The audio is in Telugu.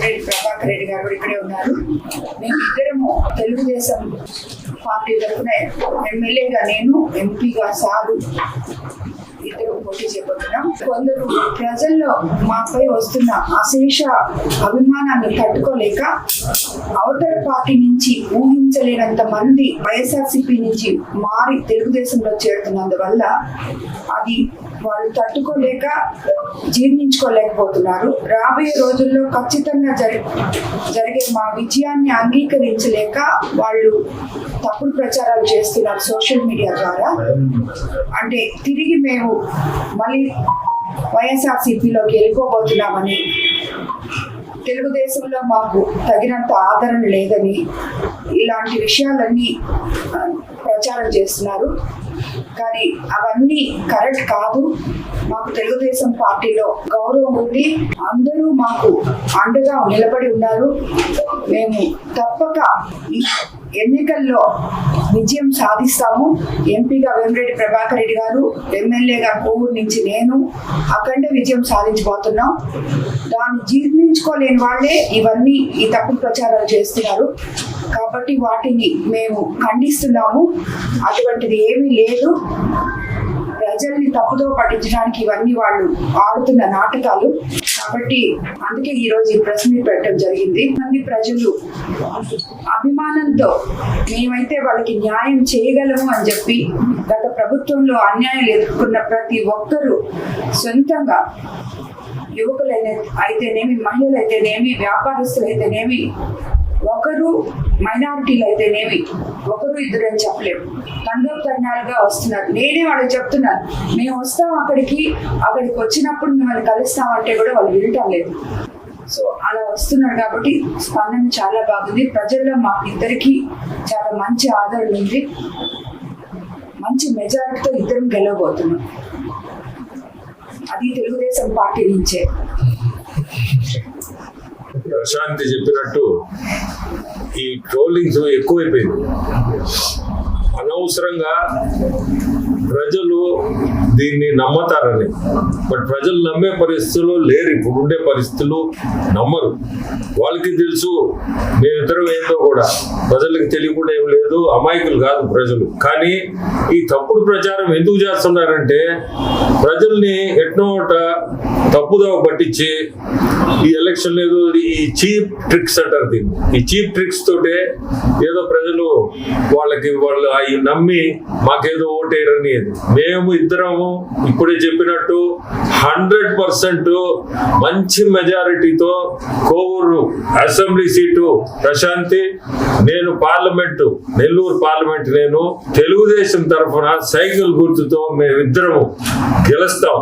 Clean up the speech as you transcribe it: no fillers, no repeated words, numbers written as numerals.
వేమిరెడ్డి ప్రభాకర్ రెడ్డి గారు కూడా ఇక్కడే ఉన్నారు. మేము ఇద్దరము తెలుగుదేశం పార్టీ తరఫున ఎమ్మెల్యేగా నేను, ఎంపీగా సారు ఇద్దరు పోటీ చేయబోతున్నాం. కొందరు ప్రజల్లో మాపై వస్తున్న అశేష అభిమానాన్ని తట్టుకోలేక అవతల పార్టీ నుంచి ఊహించలేనంత మంది వైఎస్ఆర్సీపీ నుంచి మారి తెలుగుదేశంలో చేరుతున్నందువల్ల అది వాళ్ళు తట్టుకోలేక జీర్ణించుకోలేకపోతున్నారు. రాబోయే రోజుల్లో ఖచ్చితంగా జరిగే మా విజయాన్ని అంగీకరించలేక వాళ్ళు తప్పుడు ప్రచారాలు చేస్తున్నారు సోషల్ మీడియా ద్వారా. అంటే తిరిగి మేము మళ్ళీ వైఎస్ఆర్సీపీలోకి వెళ్ళిపోబోతున్నామని, తెలుగుదేశంలో మాకు తగినంత ఆదరణ లేదని ఇలాంటి విషయాలన్నీ ప్రచారం చేస్తున్నారు. కానీ అవన్నీ కరెక్ట్ కాదు. మాకు తెలుగుదేశం పార్టీలో గౌరవం ఉంది. అందరూ మాకు అండగా నిలబడి ఉన్నారు. మేము తప్పక ఎన్నికల్లో విజయం సాధిస్తాము. ఎంపీగా వేమిరెడ్డి ప్రభాకర్ రెడ్డి గారు, ఎమ్మెల్యేగా కోవూరు నుంచి నేను అఖండ విజయం సాధించబోతున్నాం. దాన్ని జీర్ణించుకోలేని వాళ్ళే ఇవన్నీ ఈ తప్పుడు ప్రచారాలు చేస్తున్నారు. కాబట్టి వాటిని మేము ఖండిస్తున్నాము. అటువంటిది ఏమీ లేదు. ప్రజల్ని తప్పుదో పట్టించడానికి ఇవన్నీ వాళ్ళు ఆడుతున్న నాటకాలు. కాబట్టి అందుకే ఈరోజు ఈ ప్రెస్ మీట్ పెట్టడం జరిగింది. మంది ప్రజలు అభిమానంతో మేమైతే వాళ్ళకి న్యాయం చేయగలము అని చెప్పి గత ప్రభుత్వంలో అన్యాయాలు ఎదుర్కొన్న ప్రతి ఒక్కరూ సొంతంగా యువకులైన అయితేనేమి, మహిళలు అయితేనేమి, వ్యాపారస్తులు అయితేనేమి, ఒకరు మైనారిటీలు అయితేనేమి, ఒకరు ఇద్దరు అని చెప్పలేము, తండోపతరణాలుగా వస్తున్నారు. నేనే వాళ్ళకి చెప్తున్నాను, మేము వస్తాం అక్కడికి వచ్చినప్పుడు మిమ్మల్ని కలుస్తామంటే కూడా వాళ్ళు వినటం లేదు. సో అలా వస్తున్నారు. కాబట్టి స్పందన చాలా బాగుంది. ప్రజల్లో మాకు ఇద్దరికి చాలా మంచి ఆదరణ ఉంది. మంచి మెజారిటీతో ఇద్దరం గెలవబోతున్నాం. అది తెలుగుదేశం పార్టీ నుంచే. ప్రశాంతి చెప్పినట్టు ఈ ట్రోలింగ్స్ ఎక్కువైపోయింది. అనవసరంగా ప్రజలు దీన్ని నమ్మతారని, బట్ ప్రజలు నమ్మే పరిస్థితుల్లో లేరు. ఇప్పుడు ఉండే పరిస్థితులు నమ్మరు. వాళ్ళకి తెలుసు మేమిద్దరం ఏందో కూడా ప్రజలకు తెలియకుండా ఏం లేదు. అమాయకులు కాదు ప్రజలు. కానీ ఈ తప్పుడు ప్రచారం ఎందుకు చేస్తున్నారంటే ప్రజల్ని ఎట్నోట తప్పుదోవ పట్టించి ఈ ఎలక్షన్ లేదు, ఈ చీప్ ట్రిక్స్ అంటారు దీన్ని. ఈ చీప్ ట్రిక్స్ తోటే ఏదో ప్రజలు వాళ్ళు అవి నమ్మి మాకేదో ఓటేయరని. మేము ఇద్దరము ఇప్పుడే చెప్పినట్టు 100% మంచి మెజారిటీతో కోవూరు అసెంబ్లీ సీటు ప్రశాంతి, నేను పార్లమెంటు నెల్లూరు పార్లమెంట్ నేను తెలుగుదేశం తరఫున సైకిల్ గుర్తుతో మేమిద్దరము గెలుస్తాం.